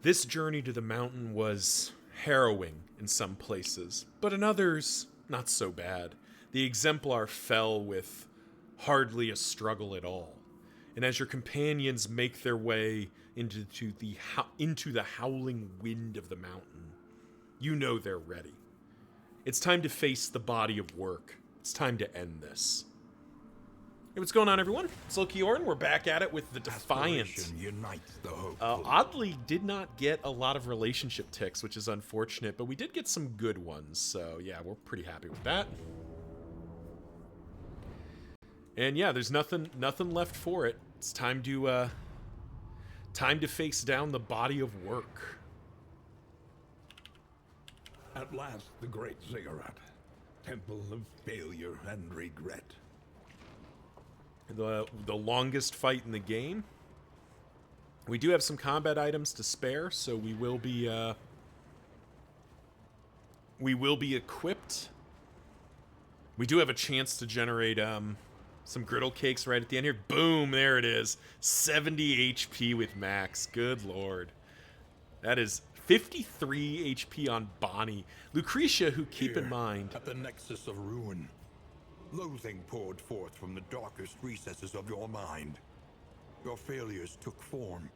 This journey to the mountain was harrowing in some places, but in others, not so bad. The exemplar fell with hardly a struggle at all. And as your companions make their way into the howling wind of the mountain, you know they're ready. It's time to face the body of work. It's time to end this. Hey, what's going on, everyone? It's Lokiorn. We're back at it with the Defiant. Unites the Oddly, did not get a lot of relationship ticks, which is unfortunate, but we did get some good ones. So yeah, we're pretty happy with that. And yeah, there's nothing left for it. It's time to face down the body of work. At last, the great ziggurat, temple of failure and regret. The longest fight in the game. We do have some combat items to spare, so we will be equipped. We do have a chance to generate some griddle cakes right at the end here. Boom, there it is. 70 HP with max. Good lord. That is 53 HP on Bonnie. Lucretia, who, keep in mind, at the nexus of ruin, loathing poured forth from the darkest recesses of your mind. Your failures took form,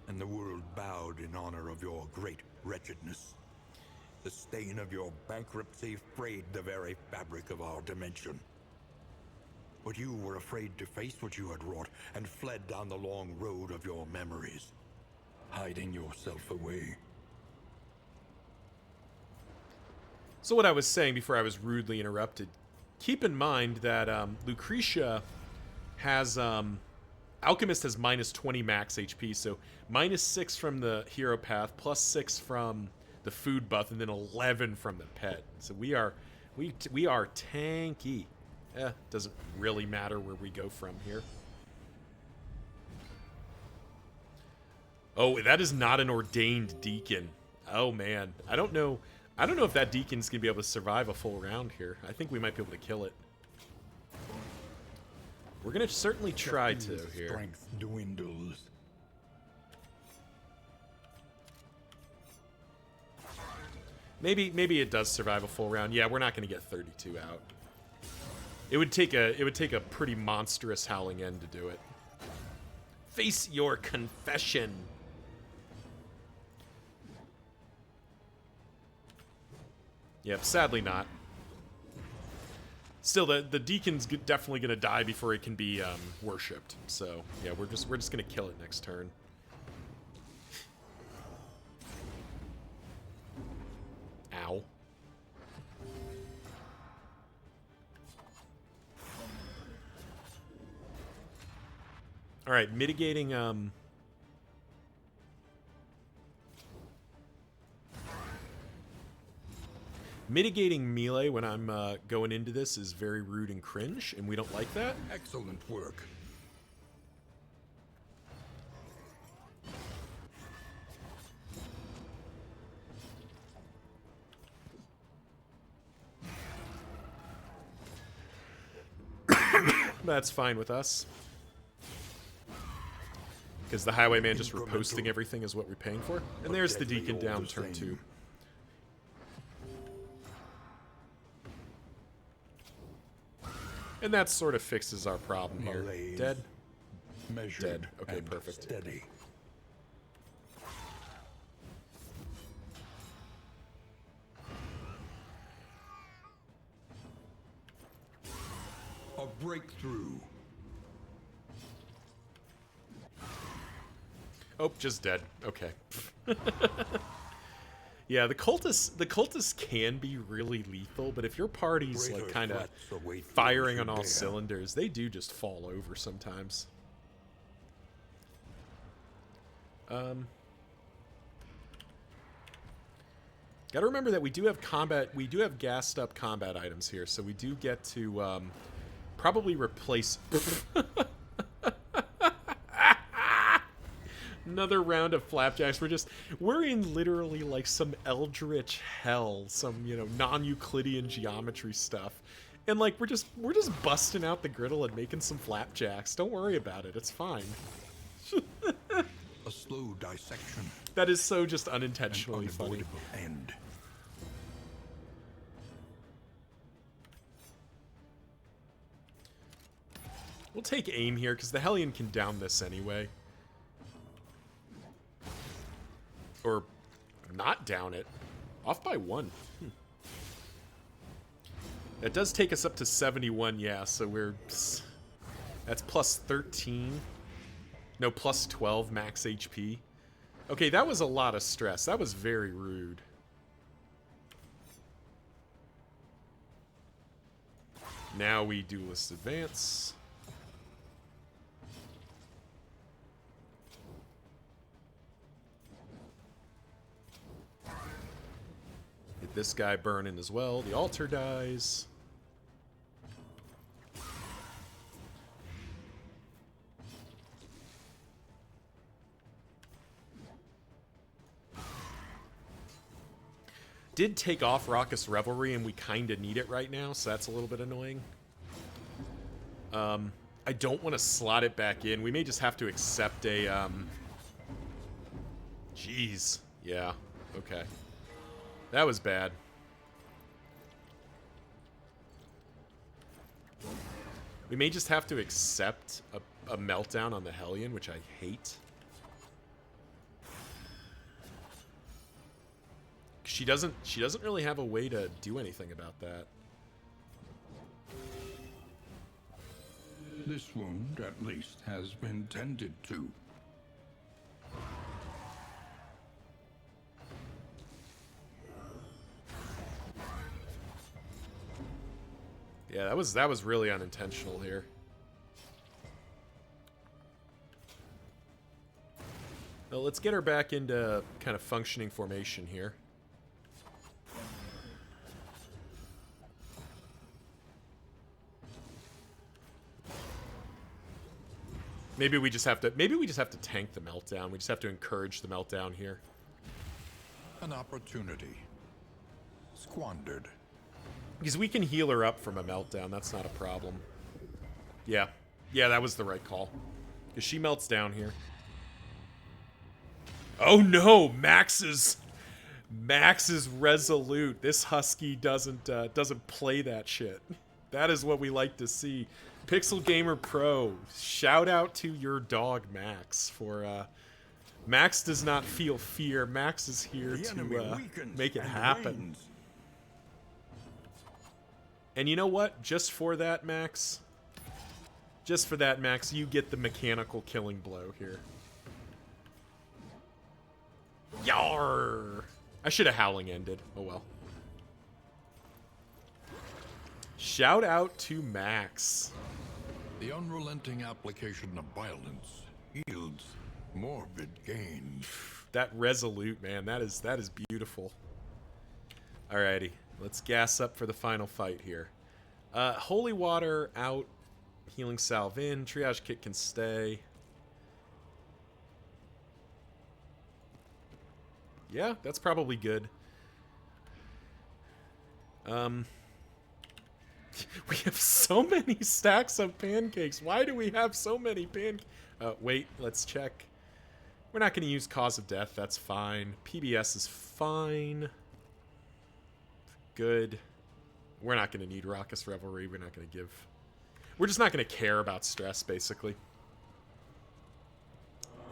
and the world bowed in honor of your great wretchedness. The stain of your bankruptcy frayed the very fabric of our dimension. But you were afraid to face what you had wrought and fled down the long road of your memories, hiding yourself away. So what I was saying before I was rudely interrupted, keep in mind that Lucretia has... Alchemist has minus 20 max HP, so minus 6 from the hero path, plus 6 from the food buff, and then 11 from the pet. So we are tanky. Doesn't really matter where we go from here. Oh, that is not an ordained deacon. Oh man, I don't know if that deacon's gonna be able to survive a full round here. I think we might be able to kill it. We're gonna certainly try to here. Strength dwindles. Maybe it does survive a full round. Yeah, we're not gonna get 32 out. It would take a pretty monstrous howling end to do it. Face your confession. Yep, sadly not. Still, the deacon's definitely gonna die before it can be worshipped. So yeah, we're just gonna kill it next turn. Ow. All right, mitigating Mitigating melee when I'm going into this is very rude and cringe, and we don't like that. Excellent work. That's fine with us. Because the highwayman just reposting everything is what we're paying for. And there's the deacon down turn 2. And that sort of fixes our problem here. Malaise. Dead? Measured. Dead. Okay, and perfect. Steady. A breakthrough. Oh, just dead. Okay. Yeah, the cultists can be really lethal, but if your party's like kind of firing on all cylinders, they do just fall over sometimes. Gotta remember that we do have gassed up combat items here, so we do get to probably replace another round of flapjacks. We're in literally like some eldritch hell, some, you know, non-Euclidean geometry stuff. And like we're just busting out the griddle and making some flapjacks. Don't worry about it. It's fine. A slow dissection, That is so just an unintentionally funny. unavoidable end. We'll take aim here, because the Hellion can down this anyway. Or not down it. Off by 1. That does take us up to 71, yeah, so we're... That's plus 13. No, plus 12 max HP. Okay, that was a lot of stress. That was very rude. Now we duelist advance. Get this guy burning as well. The altar dies. Did take off Raucous Revelry, and we kind of need it right now, so that's a little bit annoying. I don't want to slot it back in. We may just have to accept a... Jeez. Yeah. Okay. That was bad. We may just have to accept a meltdown on the Hellion, which I hate. She doesn't really have a way to do anything about that. This wound, at least, has been tended to. Yeah, that was really unintentional here. Well, let's get her back into kind of functioning formation here. Maybe we just have to tank the meltdown. We just have to encourage the meltdown here. An opportunity squandered. Because we can heal her up from a meltdown. That's not a problem. Yeah. Yeah, that was the right call. Because she melts down here. Oh no! Max is resolute. This husky doesn't play that shit. That is what we like to see. Pixel Gamer Pro, shout out to your dog Max for Max does not feel fear. Max is here to make it happen. And you know what? Just for that, Max, you get the mechanical killing blow here. Yarr! I should have Howling ended. Oh well. Shout out to Max. The unrelenting application of violence yields morbid gains. That resolute, man. That is beautiful. Alrighty. Let's gas up for the final fight here. Holy Water out. Healing Salve in. Triage Kit can stay. Yeah, that's probably good. We have so many stacks of pancakes. Why do we have so many pancakes? Wait, let's check. We're not going to use Cause of Death. That's fine. PBS is fine. Good. We're not going to need Raucous Revelry. We're not going to give... We're just not going to care about stress, basically.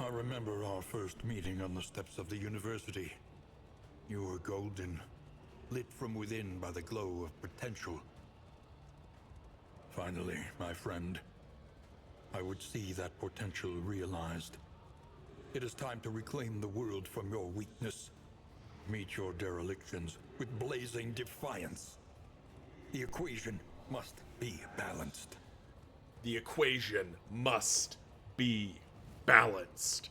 I remember our first meeting on the steps of the university. You were golden, lit from within by the glow of potential. Finally, my friend, I would see that potential realized. It is time to reclaim the world from your weakness. Meet your derelictions with blazing defiance. The equation must be balanced. The equation must be balanced.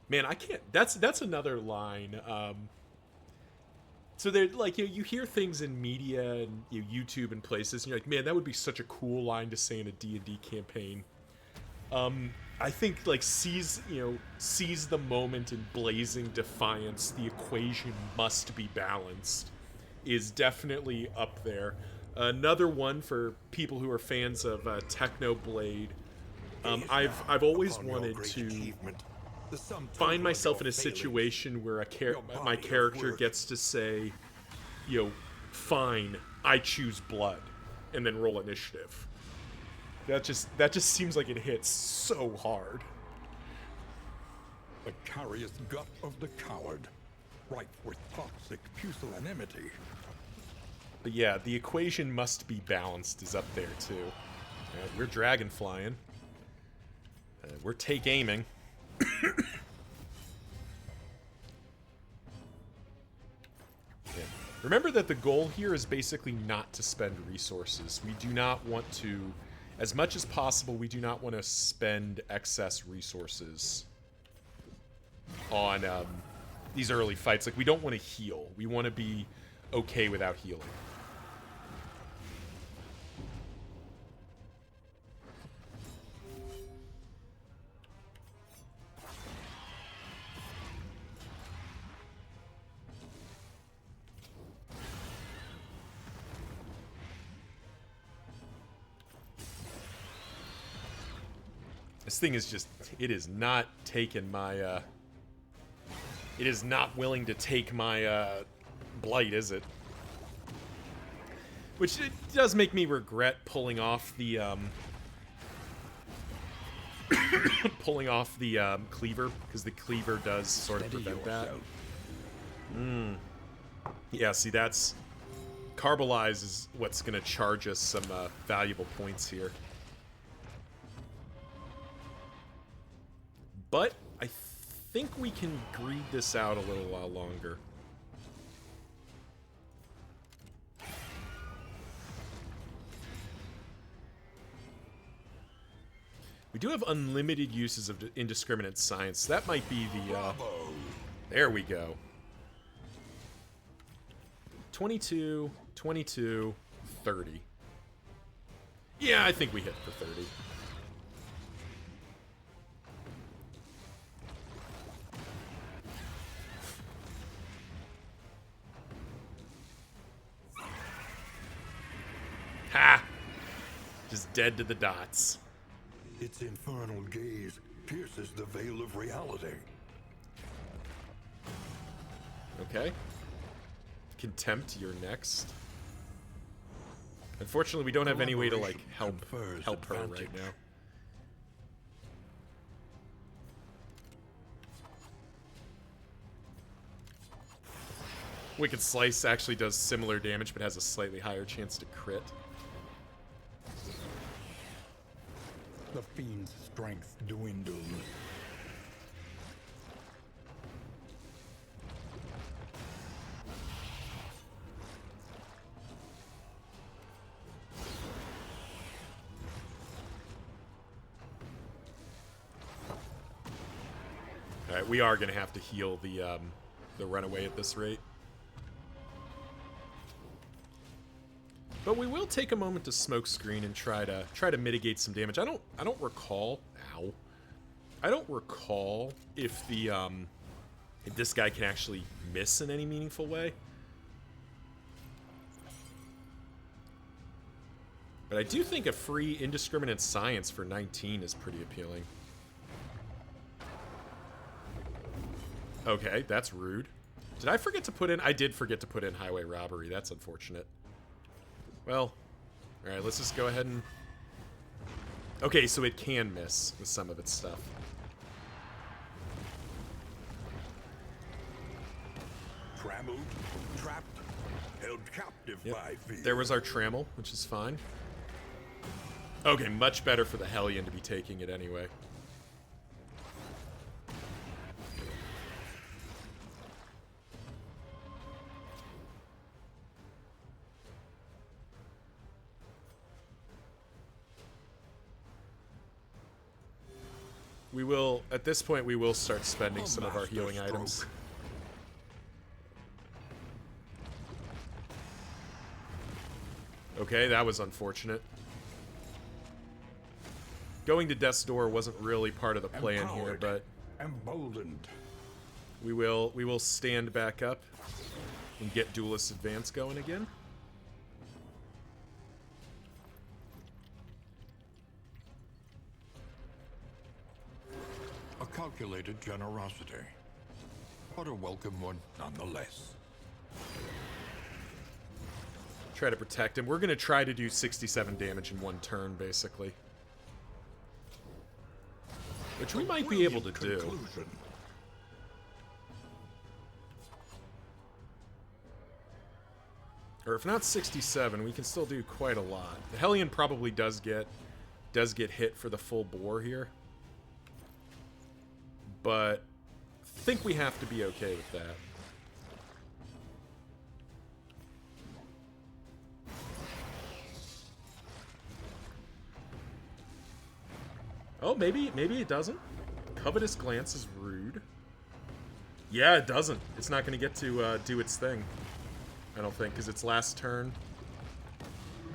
Man, I can't... That's another line. So they're like, you hear things in media and YouTube and places, and you're like, man, that would be such a cool line to say in a D&D campaign. I think like seize the moment in blazing defiance. The equation must be balanced is definitely up there. Another one for people who are fans of Technoblade. I've always wanted to. The sum find total of myself your in a failings. situation where Your my body of character work. gets to say, you know, fine, I choose blood, and then roll initiative. That just seems like it hits so hard. The carious gut of the coward, ripe with toxic pusillanimity. But yeah, the equation must be balanced is up there too. We're dragon flying. We're take aiming. Yeah. Remember that the goal here is basically not to spend resources. We do not want to, as much as possible, we do not want to spend excess resources on these early fights. Like, we don't want to heal. We want to be okay without healing. This thing is just, it is not taking my, it is not willing to take my, blight, is it? Which it does make me regret pulling off the, cleaver, because the cleaver does sort of prevent that. Yeah, see, that's, Carbolize is what's going to charge us some, valuable points here. But I think we can greed this out a little while longer. We do have unlimited uses of indiscriminate science. That might be the... there we go. 22, 22, 30. Yeah, I think we hit for 30. Ha! Just dead to the dots. Its infernal gaze pierces the veil of reality. Okay. Contempt, you're next. Unfortunately, we don't have any way to, like, help her right now. Wicked Slice actually does similar damage, but has a slightly higher chance to crit. The fiend's strength dwindles. Alright, we are going to have to heal the runaway at this rate. But we will take a moment to smoke screen and try to mitigate some damage. I don't recall. Ow. I don't recall if if this guy can actually miss in any meaningful way. But I do think a free indiscriminate science for 19 is pretty appealing. Okay, that's rude. Did I forget to put in? I did forget to put in highway robbery. That's unfortunate. Well, alright, let's just go ahead and... Okay, so it can miss with some of its stuff. Trammeled, trapped, held captive by fear. There was our trammel, which is fine. Okay, much better for the Hellion to be taking it anyway. We will, at this point, we will start spending some of our healing items. Okay, that was unfortunate. Going to Death's Door wasn't really part of the plan here, but emboldened. We will stand back up and get Duelist Advance going again. A calculated generosity, but a welcome one nonetheless. Try to protect him. We're going to try to do 67 damage in one turn, basically. Which we might be able to do. Or if not 67, we can still do quite a lot. The Hellion probably does get hit for the full bore here. But I think we have to be okay with that. Oh, maybe it doesn't. Covetous Glance is rude. Yeah, it doesn't. It's not going to get to do its thing. I don't think, because it's last turn.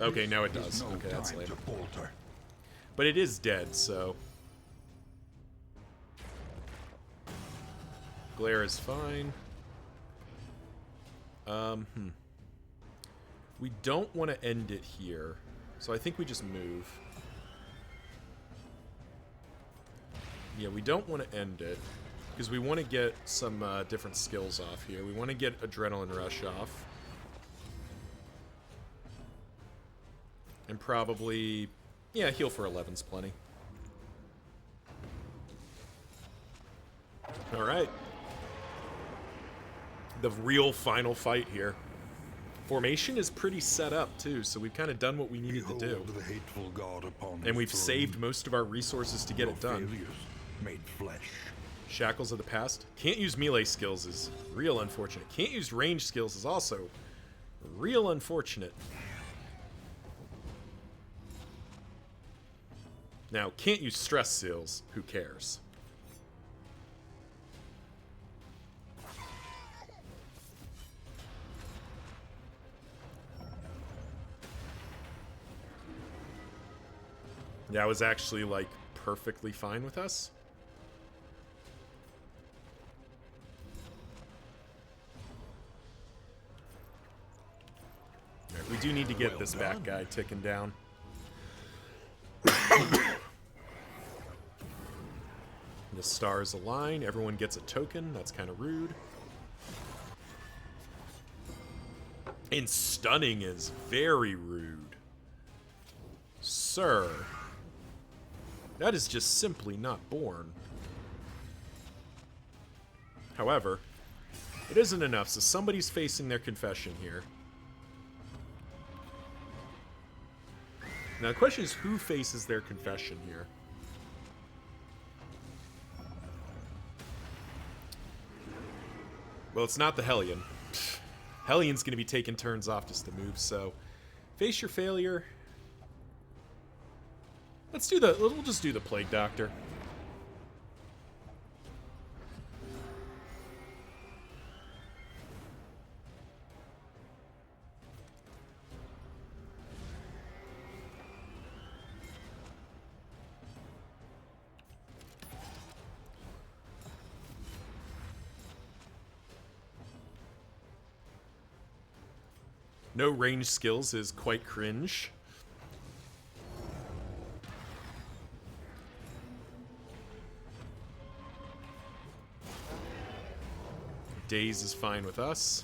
Okay, now it does. Okay, that's later. But it is dead, so... Glare is fine. We don't want to end it here, so I think we just move. Yeah, we don't want to end it, because we want to get some different skills off here. We want to get Adrenaline Rush off. And probably... Yeah, heal for 11's plenty. Alright. The real final fight here. Formation is pretty set up, too, so we've kind of done what we needed to do. The hateful god upon and we've saved most of our resources to get it done. Made flesh. Shackles of the past. Can't use melee skills is real unfortunate. Can't use range skills is also real unfortunate. Now, can't use stress seals. Who cares? That was actually, like, perfectly fine with us. Right, we do need to get this back guy ticking down. The stars align. Everyone gets a token. That's kind of rude. And stunning is very rude. Sir. That is just simply not born. However, it isn't enough, so somebody's facing their confession here. Now the question is, who faces their confession here? Well, it's not the Hellion. Hellion's going to be taking turns off just to move, so... Face your failure. We'll just do the Plague Doctor. No range skills is quite cringe. Daze is fine with us.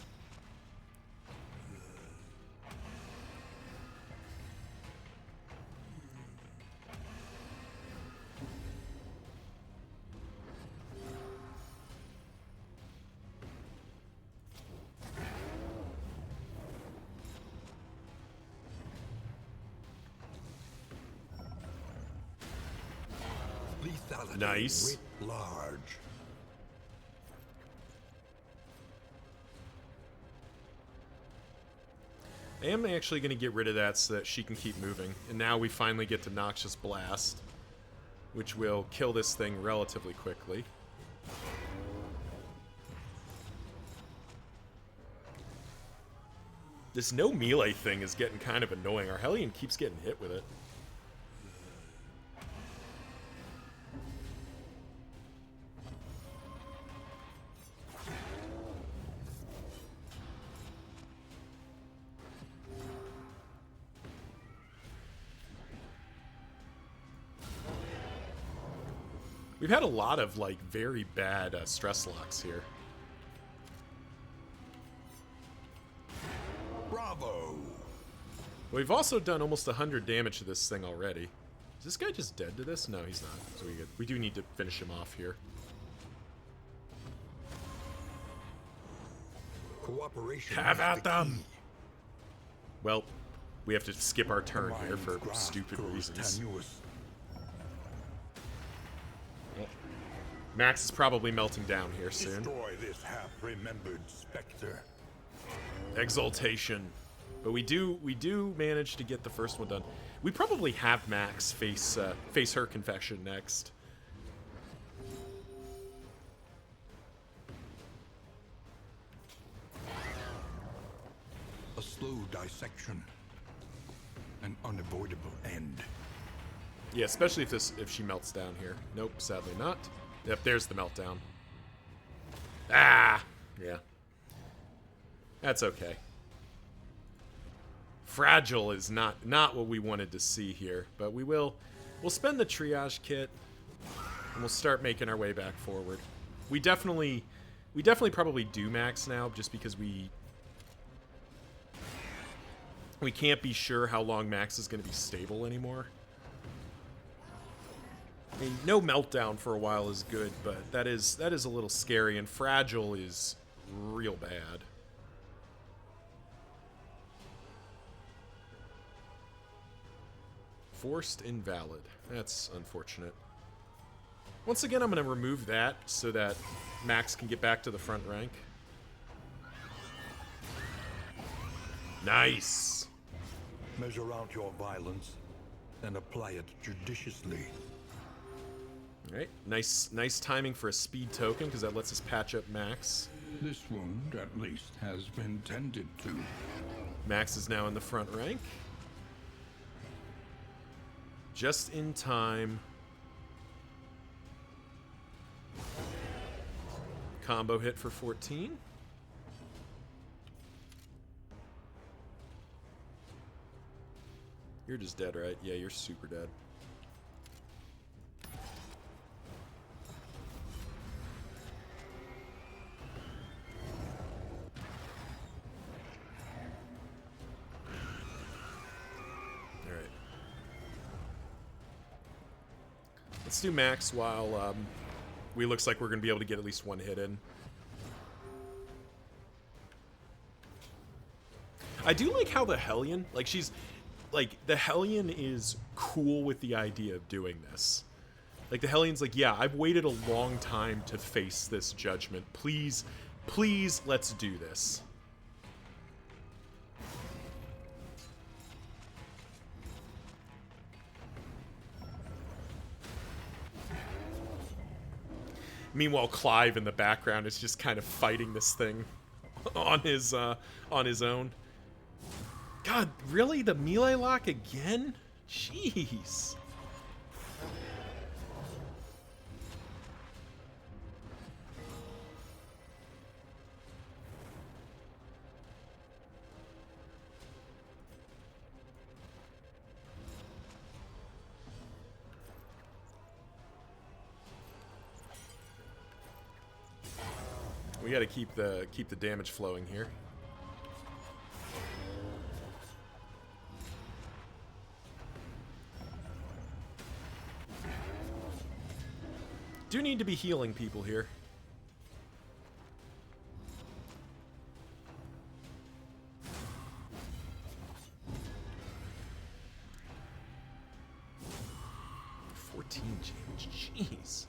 Lethality Nice. writ large. I am actually going to get rid of that so that she can keep moving. And now we finally get to Noxious Blast, which will kill this thing relatively quickly. This no melee thing is getting kind of annoying. Our Hellion keeps getting hit with it. We We've had a lot of, like, very bad stress locks here. Bravo! We've also done almost 100 damage to this thing already. Is this guy just dead to this? No, he's not. So we do need to finish him off here. Cooperation. Have at them! Well, we have to skip our turn here for stupid reasons. Max is probably melting down here soon. Destroy this half-remembered specter. Exaltation. But we do manage to get the first one done. We probably have Max face her confession next. A slow dissection. An unavoidable end. Yeah, especially if she melts down here. Nope, sadly not. Yep, there's the meltdown. Ah! Yeah. That's okay. Fragile is not what we wanted to see here, but we'll spend the triage kit and we'll start making our way back forward. We definitely probably do max now just because we can't be sure how long max is going to be stable anymore. I mean, no meltdown for a while is good, but that is a little scary, and fragile is real bad. Forced invalid. That's unfortunate. Once again, I'm going to remove that so that Max can get back to the front rank. Nice. Measure out your violence and apply it judiciously. All right, nice timing for a speed token because that lets us patch up Max. This wound, at least, has been tended to. Max is now in the front rank. Just in time. Combo hit for 14. You're just dead, right? Yeah, you're super dead. Alright. Let's do Max while we looks like we're going to be able to get at least one hit in. I do like how the Hellion, like she's... Like, the Hellion is cool with the idea of doing this. Like, the Hellion's like, yeah, I've waited a long time to face this judgment. Please, please, let's do this. Meanwhile, Clive in the background is just kind of fighting this thing on his own. God, really? The melee lock again? Jeez. We got to keep the damage flowing here. Do need to be healing people here. Jeez.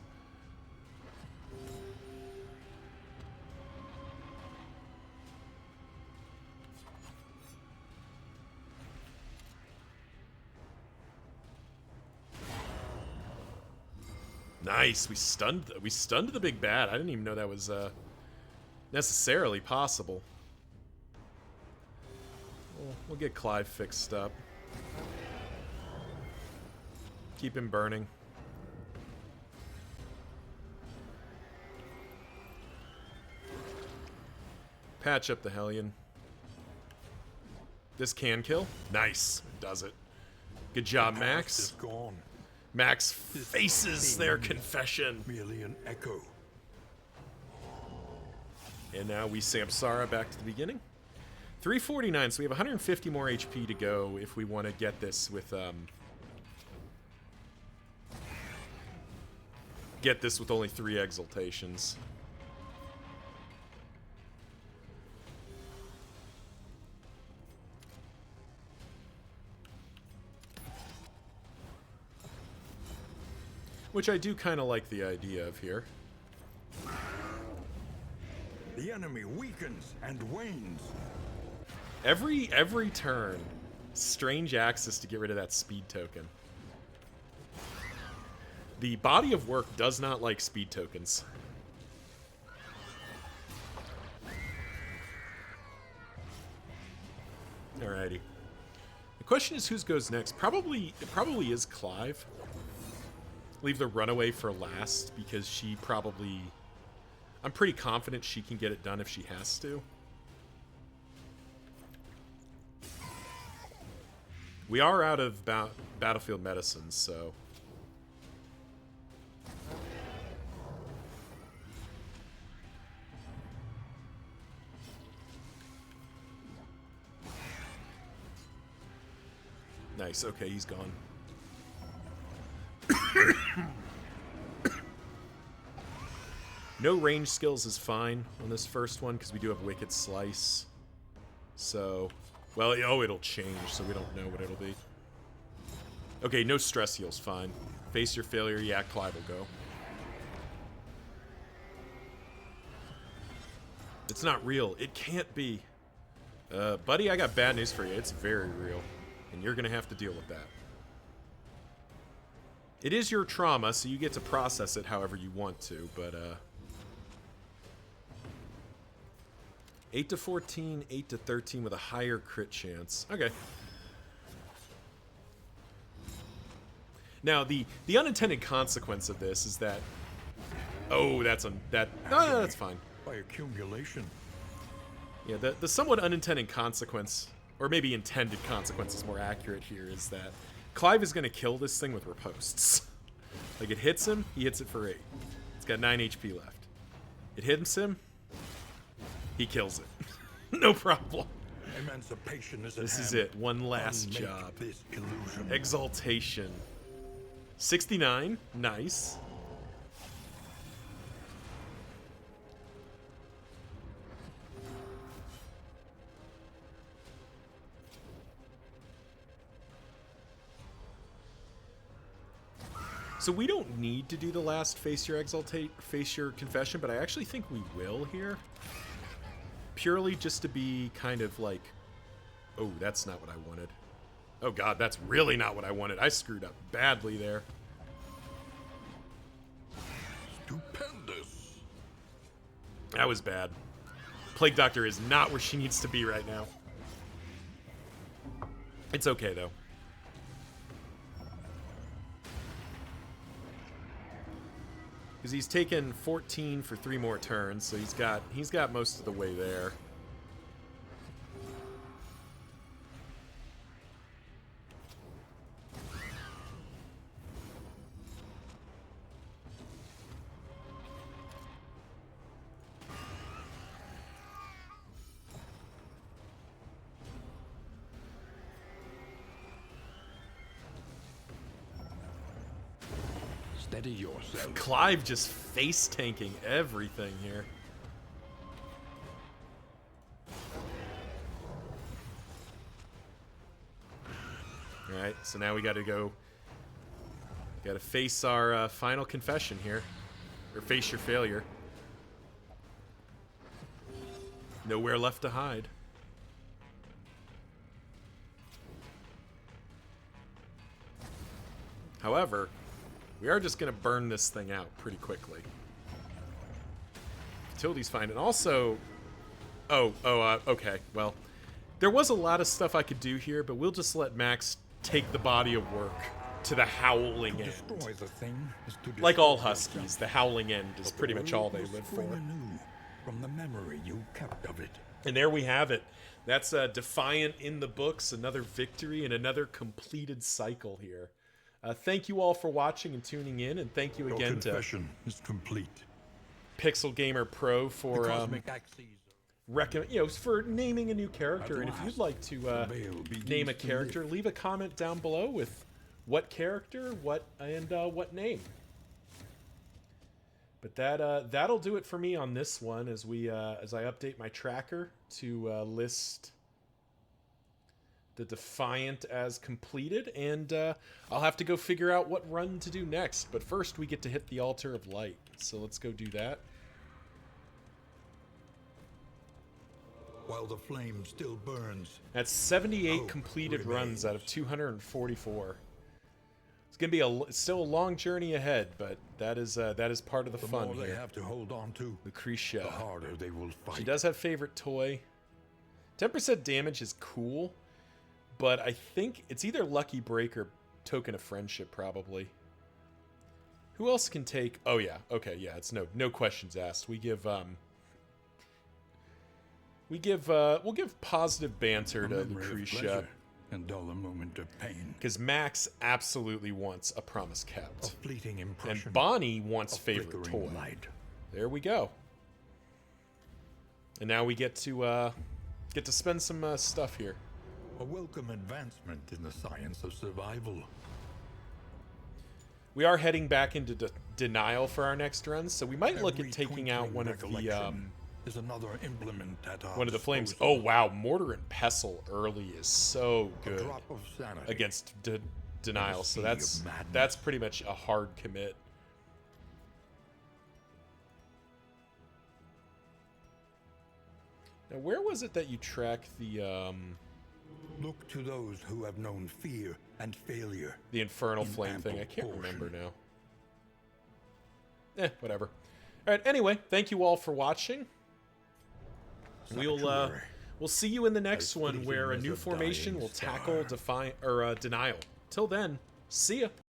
Nice. We stunned the big bad. I didn't even know that was necessarily possible. We'll get Clive fixed up. Keep him burning. Patch up the Hellion. This can kill. Nice. It does it. Good job, Max. Max faces their confession. Merely an echo. And now we Samsara back to the beginning. 349, so we have 150 more HP to go if we want to get this with only 3 exaltations. Which I do kind of like the idea of here. The enemy weakens and wanes. Every turn, strange access to get rid of that speed token. The body of work does not like speed tokens. Alrighty. The question is whose goes next. It probably is Clive. Leave the runaway for last because she probably... I'm pretty confident she can get it done if she has to. We are out of battlefield medicines, so... Nice, okay, he's gone. No range skills is fine on this first one because we do have Wicked Slice. So, well, oh, it'll change, so we don't know what it'll be. Okay, no stress heal's fine. Face your failure, yeah, Clive will go. It's not real. It can't be. Buddy, I got bad news for you. It's very real. And you're gonna have to deal with that. It is your trauma, so you get to process it however you want to, but, 8 to 14, 8 to 13 with a higher crit chance. Okay. Now, the unintended consequence of this is that... Oh, that's fine. By accumulation. Yeah, the somewhat unintended consequence, or maybe intended consequence is more accurate here, is that Clive is going to kill this thing with riposts. Like, it hits him, he hits it for 8. It's got 9 HP left. It hits him, he kills it. No problem. Emancipation is This is it. One last job. This illusion. Exaltation. 69. Nice. So we don't need to do the last face your confession, but I actually think we will here. Purely just to be kind of like, oh, that's not what I wanted. Oh god, that's really not what I wanted. I screwed up badly there. Stupendous. That was bad. Plague Doctor is not where she needs to be right now. It's okay though. Because he's taken 14 for 3 more turns, so he's got most of the way there. Steady yourself. Clive just face tanking everything here. Alright, so now we gotta go. Gotta face our final confession here. Or face your failure. Nowhere left to hide. However, we are just going to burn this thing out pretty quickly. Utility's fine. And also... okay. Well, there was a lot of stuff I could do here, but we'll just let Max take the body of work to the howling end. Destroy the thing is to destroy Like all yourself. Huskies, the howling end is pretty much all they live for. Anew from the memory you kept of it. And there we have it. That's Defiant in the books, another victory and another completed cycle here. Thank you all for watching and tuning in, and thank you Your again to confession is complete. Pixel Gamer Pro The for cosmic axes for naming a new character. At And if you'd last, like to the veil begins name a to character, lift. leave a comment down below with what character, what name. But that'll do it for me on this one as I update my tracker to list the Defiant as completed, and I'll have to go figure out what run to do next. But first, we get to hit the Altar of Light, so let's go do that. While the flame still burns. That's 78 Hope completed remains. runs out of 244. It's gonna be still a long journey ahead, but that is part of the The fun more they here. have to hold on to, the Lucretia. harder they will fight. She does have favorite toy. 10% damage is cool, but I think it's either Lucky Break or Token of Friendship, probably. Who else can take... Oh, yeah. Okay, yeah. It's no questions asked. We'll give positive banter A to memory of Lucretia, pleasure and dull a moment of pain. because Max absolutely wants a Promise Kept. A fleeting impression. And Bonnie wants of favorite flickering toy. light. There we go. And now we get to spend some stuff here. A welcome advancement in the science of survival. We are heading back into denial for our next run, so we might look Every at taking out twinkling one of the recollection is another implement at our one of the flames. disposal. Oh wow, Mortar and Pestle early is so A good drop of sanity. against denial. So sea that's of madness. that's pretty much a hard commit. Now, where was it that you track the Look to those who have known fear and failure. infernal In flame thing? I ample can't portion. remember now. Whatever. All right. Anyway, thank you all for watching. Sanctuary. We'll see you in the next As one fleeting where a as new a formation dying will tackle star. denial. Till then, see ya.